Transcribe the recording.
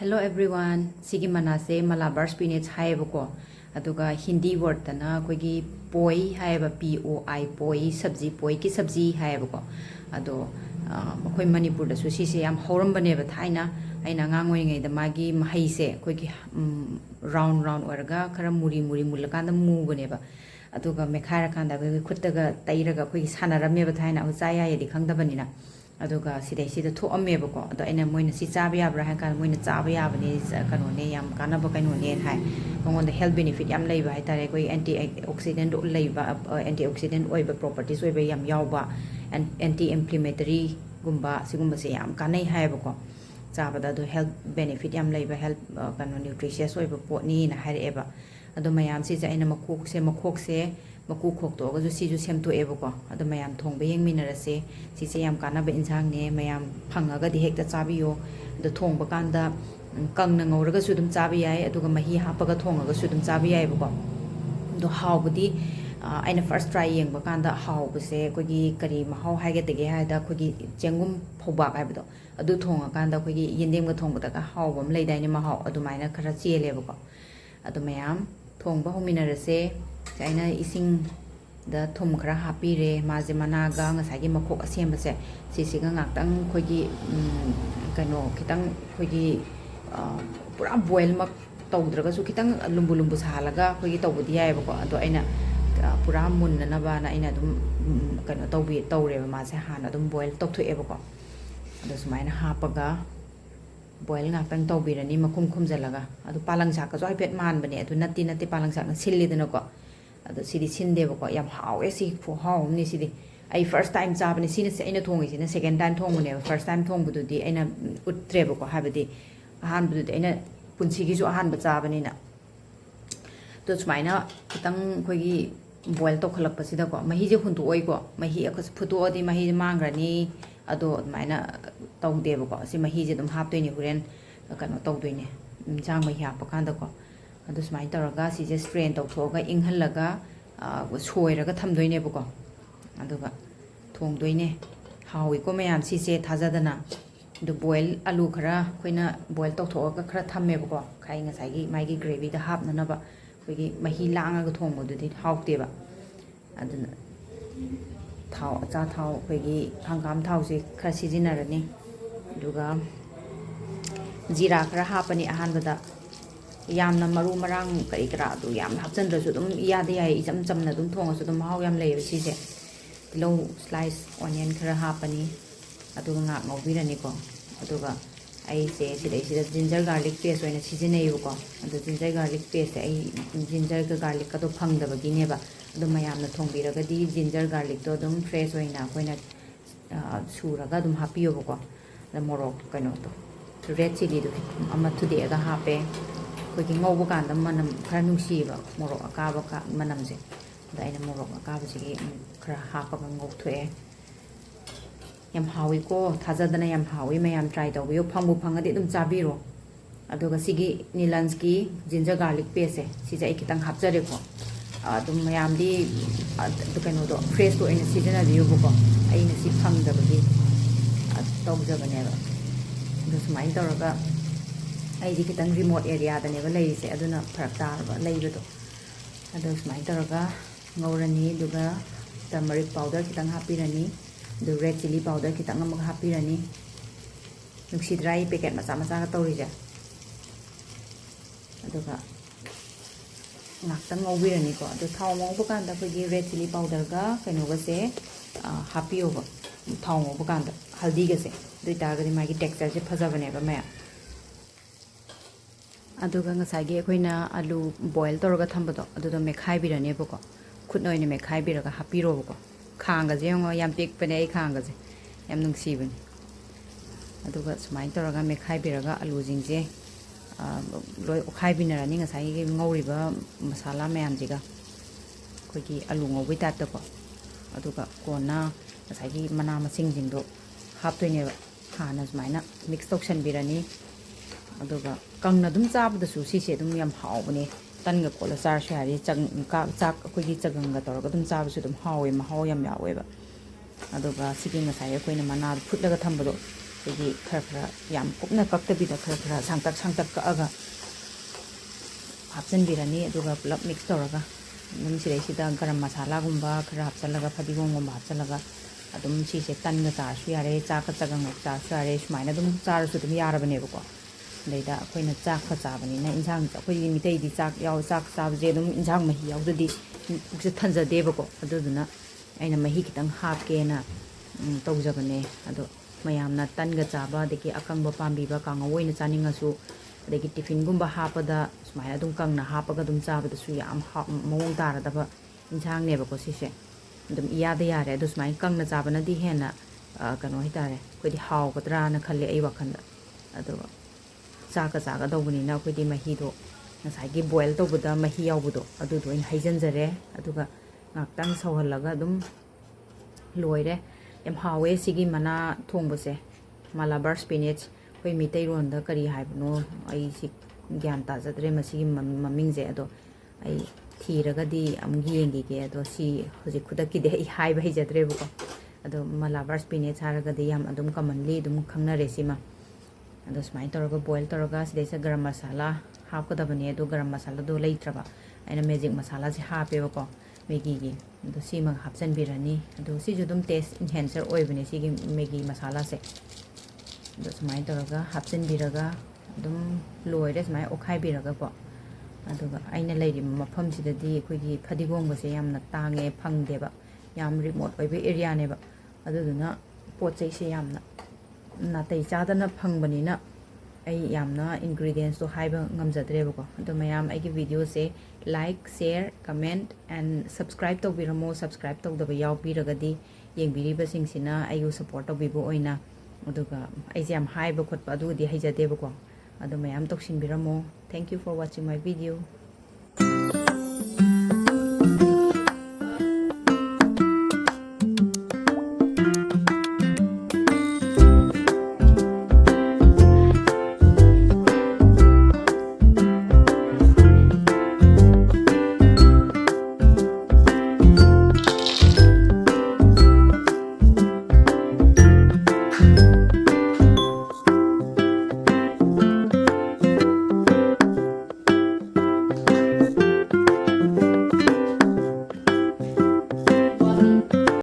Hello everyone. Sigi manase Malabar spinach haibako. Aduga Hindi word tana koigi poi haiba POI poi sabji poi ki sabji haibako. Ado koi Manipur da su sise yam horambane ba thaina aina ngangoi ngai da magi mahai se koigi round oraga khara muri mulakanda mu bane ba. Aduga mekhara kanda koigi khuttaga tairaga koigi sanarame ba thaina u chaya yadi khangda banina. Aduga sidai sida tho ammeba ko ado aina moina si chaba yabra han kan moina chaba yabani kanone yam kanaba kanone hai mongon the health benefit yam leiba hai tare koi antioxidant leiba antioxidant oiba properties oiba yam yawba and anti inflammatory gumba sigumba se yam kanai hai ba ko chaba da do health benefit yam leiba health kano nutritious oiba potni na hai eba ado mayam si aina makok se maku khok to ga si ju sem to eba ko ado mayam thongba yeng minarase si se yam kana ba insang ne mayam phanga ga di hekta chabiyo ado thongba kanda kangna ngawraga su dum chabi yai aduga mahi hapaga thonga ga su dum chabi yai ba ko do hawbudi aina first try yeng ba kanda hawbse kogi kari mahau haige tege haida kogi chengum phoba kai ba do adu thonga kanda kogi yendem ga thongba da hawbam leidaini mahau adu maina khara chele ba ko adu mayam thongba hominarase aina ising da thum khara hapire maje managa ngasagi makhok asembase sisiga ngaktang khoigi kano kitang khoigi pura boil mak tawdraga su kitang lumbu salaga khoigi tawbudi yai bako ado aina pura munna ba na aina dum kano tawre ba mase hana dum boil tawthoe bako ado sumaina hapaga boil ngaktang tawbirani makum khumjalaga ado palang saka jo ipet man bane ado natti palang saka sillidana ko ado sidi sinde bako yam hawe si fu haw ni sidi ai first time jabani sine se aina thongi sine second time thongune first time thongbudu di aina utre bako habedi ahan budu aina punsi gi jo ahan ba jabani na to sumaina kitang khogi boil to khalak pasida ko mahi je huntu oi ko mahi akas phutu odi mahi mangrani ado maina tawde bako si mahi je dum hap toini huren kano tawdoine jang mahi hap kanda ko ado sumai taraga si je strain tawthoga inghallaga soiraga thamdoine bako aduga thongdoine hawi ko mayam si se thajadana do boil alu khara khoina boil tawthoga khara thamme bako khai ngasai gi mai gi gravy da hapna na ba khoigi mahi langa ga thongbo dudi hawte ba aduna thau acha thau khoigi hangam thau se khara sijinarani duga jira khara hapani ahan bada yamna maru marang kari kara du yam hapchandra su dum yade yai icham chamna dum thonga su dum haw yam lei ba si se low slice onion khara hapani aduga nga ngobirani ko aduga ai se sidai sida ginger garlic paste oina sijinai ko adu ginger garlic paste ai ginger ga garlic ka do phangda ba gine ba adu mayamna thongbiraga di ginger garlic to dum fresh oina koina suraga dum hapiyo ko da morok kaino to red chili do amma thude ga hape kogi ngawba kanda manam khara nungsiba morok akaba ka manamje da ina morok akaba sigi khara hapaga ngawthoe yam hawi ko thajadana yam hawi mayam try tawbiyo phangbu phangadi dum chabiro aduga sigi nilanski ginger garlic paste sija ikitang hapjare ko adum mayam di dukano do fresh to ina season adiyo ko aina si phangdabagi tawjabane ba dusmai tawraga ai di kitang remote area da neba leise aduna pharak tarba leibedo adu smai taraga ngorani duga turmeric powder kitang hapirani du red chili powder kitang amag hapirani nuksi dry packet macha ka tawrija aduga ngaktang ngobirani ko adu thau ngobba kanda khogi red chili powder ga kaino ga se hapiyo ba thau ngobba kanda haldi ga se dui targa di magi texture je phajabane ba maya aduga ngasagi ekhoina alu boil toroga thambado aduda mekhai birane bako khutna oine mekhai biraga hapiro bako khanga je ngo yam pik pane ai khanga je yam nungsi bani aduga sumai toroga mekhai biraga alu jingje loi okhai binarani ngasagi ngawriba masala mayam jiga khogi alu ngawbi tat ko aduga kona ngasagi mana masing jingdo haptoine hana sumaina mix tokshan birani aduga kangna dum chabda su si se dum yam hawbane tanga kola char shari chang ka chak khoigi chaganga torga dum chabu su dum hawe mahau yam yawe ba aduga sigi ngasai koina mana phutlaga thambado ꯑꯩꯈꯣꯏꯒꯤ ꯈꯔ ꯌꯥꯝ ꯀꯨꯞꯅ ꯀꯛꯇꯕꯤꯗ ꯈꯔ ꯁꯥꯡꯇꯛ ꯀꯛꯑꯒ ꯍꯥꯞꯆꯤꯟꯕꯤꯔꯅꯤ ꯑꯗꯨꯒ ꯄꯨꯂꯞ mix ꯇꯧꯔꯒ ꯑꯗꯨꯝ ꯁꯤꯗꯩꯁꯤꯗ ꯒꯔꯝ ꯃꯁꯥꯂꯥꯒꯨꯝꯕ ꯈꯔ ꯍꯥꯞꯆꯤꯜꯂꯒ ꯐꯗꯤꯒꯣꯝꯒꯨꯝꯕ ꯍꯥꯞꯆꯤꯜꯂꯒ ꯑꯗꯨꯝ ꯁꯤꯁꯦ ꯇꯟꯒ ꯆꯥꯔꯁꯨ ꯌꯥꯔꯦ ꯆꯥꯛꯀ ꯆꯒꯪꯒ ꯆꯥꯔꯁꯨ ꯌꯥꯔꯦ ꯁꯨꯃꯥꯏꯅ ꯑꯗꯨꯝ ꯆꯥꯔꯁꯨ ꯑꯗꯨꯝ ꯌꯥꯔꯕꯅꯦꯕꯀꯣ ꯑꯗꯩꯗ ꯑꯩꯈꯣꯏꯅ ꯆꯥꯛꯀ ꯆꯥꯕꯅꯤꯅ ꯏꯟꯁꯥꯡ ꯑꯩꯈꯣꯏꯒꯤ ꯃꯤꯇꯩꯗꯤ ꯆꯥꯛ ꯆꯥꯕꯁꯦ ꯑꯗꯨꯝ ꯏꯟꯁꯥꯡ ꯃꯍꯤ ꯌꯥꯎꯗꯗꯤ ꯄꯨꯛꯁꯦ ꯊꯟꯖꯗꯦꯕꯀꯣ ꯑꯗꯨꯗꯨꯅ ꯑꯩꯅ ꯃꯍꯤ ꯈꯤꯇꯪ ꯍꯥꯞꯀꯦꯅ ꯇꯧꯖꯕꯅꯦ ꯑꯗꯣ ꯃꯌꯥꯝꯅ ꯇꯟꯒ ꯆꯥꯕ ꯑꯗꯒꯤ ꯑꯀꯪꯕ ꯄꯥꯝꯕꯤꯕ ꯀꯥꯡꯉꯧ ꯑꯣꯏꯅ ꯆꯥꯅꯤꯡꯉꯁꯨ ꯑꯗꯒꯤ ꯇꯤꯐꯤꯟꯒꯨꯝꯕ ꯍꯥꯞꯄꯗ ꯁꯨꯃꯥꯏꯅ ꯑꯗꯨꯝ ꯀꯪꯅ ꯍꯥꯞꯄꯒ ꯑꯗꯨꯝ ꯆꯥꯕꯗꯁꯨ ꯌꯥꯝ ꯃꯑꯣꯡ ꯇꯥꯔꯗꯕ ꯏꯟꯁꯥꯡꯅꯦꯕꯀꯣ ꯁꯤꯁꯦ ꯑꯗꯨꯝ ꯏꯌꯥꯗ ꯌꯥꯔꯦ ꯑꯗꯣ ꯁꯨꯃꯥꯏꯅ ꯀꯪꯅ ꯆꯥꯕꯅꯗꯤ ꯍꯦꯟꯅ ꯀꯩꯅꯣ ꯍꯥꯏꯇꯥꯔꯦ ꯑꯩꯈꯣꯏꯗꯤ ꯍꯥꯎꯒꯗ꯭ꯔꯥꯅ ꯈꯜꯂꯦ ꯑꯩ ꯋꯥꯈꯜꯗ ꯑꯗꯣ ꯆꯥꯛꯀ ꯆꯥꯒꯗꯧꯕꯅꯤꯅ ꯑꯩꯈꯣꯏꯗꯤ ꯃꯍꯤꯗꯣ ꯉꯁꯥꯏꯒꯤ ꯕꯣꯏꯜ ꯇꯧꯕꯗ ꯃꯍꯤ ꯌꯥꯎꯕꯗꯣ ꯑꯗꯨꯗꯣ ꯑꯣꯏꯅ ꯍꯩꯖꯤꯟꯖꯔꯦ ꯑꯗꯨꯒ ꯉꯥꯛꯇꯪ ꯁꯧꯍꯜꯂꯒ ꯑꯗꯨꯝ ꯂꯣꯏꯔꯦ ꯌꯥꯝ ꯍꯥꯎꯋꯦ ꯁꯤꯒꯤ ꯃꯅꯥ ꯊꯣꯡꯕꯁꯦ ꯃꯂꯥꯕꯥꯔ ꯁ꯭ꯄꯤꯅꯦꯆ ꯑꯩꯈꯣꯏ ꯃꯩꯇꯩꯔꯣꯟꯗ ꯀꯔꯤ ꯍꯥꯏꯕꯅꯣ ꯑꯩꯁꯤ ꯒ꯭ꯌꯥꯟ ꯇꯥꯖꯗ꯭ꯔꯦ ꯃꯁꯤꯒꯤ ꯃꯃꯤꯡꯁꯦ ꯑꯗꯣ ꯑꯩ ꯊꯤꯔꯒꯗꯤ ꯑꯃꯨꯛ ꯌꯦꯡꯈꯤꯒꯦ ꯑꯗꯣ ꯁꯤ ꯍꯧꯖꯤꯛ ꯈꯨꯗꯛꯀꯤꯗꯤ ꯑꯩ ꯍꯥꯏꯕ ꯍꯩꯖꯗ꯭ꯔꯦꯕꯀꯣ ꯑꯗꯣ ꯃꯂꯥꯕꯥꯔ ꯁ꯭ꯄꯤꯅꯦꯆ ꯍꯥꯏꯔꯒꯗꯤ ꯌꯥꯝ ꯑꯗꯨꯝ ꯀꯃꯟꯂꯤ ꯑꯗꯨꯝ ꯈꯪꯅꯔꯦ ꯁꯤꯃ ꯑꯗꯣ ꯁꯨꯃꯥꯏꯅ ꯇꯧꯔꯒ ꯕꯣꯏꯜ ꯇꯧꯔꯒ ꯁꯤꯗꯩꯁꯤꯗ ꯒꯔꯝ ꯃꯁꯥꯂꯥ ꯍꯥꯞꯀꯗꯕꯅꯦ ꯑꯗꯣ ꯒꯔꯝ ꯃꯁꯥꯂꯥꯗꯣ ꯂꯩꯇ꯭ꯔꯕ ꯑꯩꯅ ꯃꯦꯖꯤꯛ ꯃꯁꯥꯂꯥꯁꯦ ꯍꯥꯞꯄꯦꯕꯀꯣ ꯃꯦꯒꯤꯒꯤ ꯑꯗꯣ ꯁꯤꯃ ꯍꯥꯞꯆꯤꯟꯕꯤꯔꯅꯤ ꯑꯗꯣ ꯁꯤꯁꯨ ꯑꯗꯨꯝ ꯇꯦꯁ ꯏꯟꯍꯦꯟꯁꯔ ꯑꯣꯏꯕꯅꯦ ꯁꯤꯒꯤ ꯃꯦꯒꯤ ꯃꯁꯥꯂꯥꯁꯦ ꯑꯗꯣ ꯁꯨꯃꯥꯏꯅ ꯇꯧꯔꯒ ꯍꯥꯞꯆꯤꯟꯕꯤꯔꯒ ꯑꯗꯨꯝ ꯂꯣꯏꯔꯦ ꯁꯨꯃꯥꯏꯅ ꯑꯣꯠꯈꯥꯏꯕꯤꯔꯒꯀꯣ ꯑꯗꯨꯒ ꯑꯩꯅ ꯂꯩꯔꯤꯕ ꯃꯐꯝꯁꯤꯗꯗꯤ ꯑꯩꯈꯣꯏꯒꯤ ꯐꯗꯤꯒꯣꯝꯒꯁꯦ ꯌꯥꯝꯅ ꯇꯥꯡꯉꯦ ꯐꯪꯗꯦꯕ ꯌꯥꯝ ꯔꯤꯃꯣꯠ ꯑꯣꯏꯕ ꯑꯦꯔꯤꯌꯥꯅꯦꯕ ꯑꯗꯨꯗꯨꯅ ꯄꯣꯠ ꯆꯩꯁꯦ ꯌꯥꯝꯅ ꯅꯥꯇꯩ ꯆꯥꯗꯅ ꯐꯪꯕꯅꯤꯅ ꯑꯩ ꯌꯥꯝꯅ ꯏꯟꯒ꯭ꯔꯤꯗꯤꯌꯦꯟꯁꯇꯣ ꯍꯥꯏꯕ ꯉꯝꯖꯗ꯭ꯔꯦꯕꯀꯣ ꯑꯗꯣ ꯃꯌꯥꯝ ꯑꯩꯒꯤ ꯚꯤꯗꯤꯑꯣꯁꯦ like share comment and subscribe ꯇꯧꯕꯤꯔꯝꯃꯣ ꯁꯕꯁꯀ꯭ꯔꯥꯏꯞ ꯇꯧꯗꯕ ꯌꯥꯎꯕꯤꯔꯒꯗꯤ ꯌꯦꯡꯕꯤꯔꯤꯕꯁꯤꯡꯁꯤꯅ ꯑꯩꯕꯨ ꯁꯞꯄꯣꯔꯠ ꯇꯧꯕꯤꯕ ꯑꯣꯏꯅ ꯑꯗꯨꯒ ꯑꯩꯁꯦ ꯌꯥꯝ ꯍꯥꯏꯕ ꯈꯣꯠꯄ ꯑꯗꯨꯒꯗꯤ ꯍꯩꯖꯗꯦꯕꯀꯣ ꯑꯗꯣ ꯃꯌꯥꯝ ꯇꯧꯁꯤꯟꯕꯤꯔꯝꯃꯣ thank you for watching my video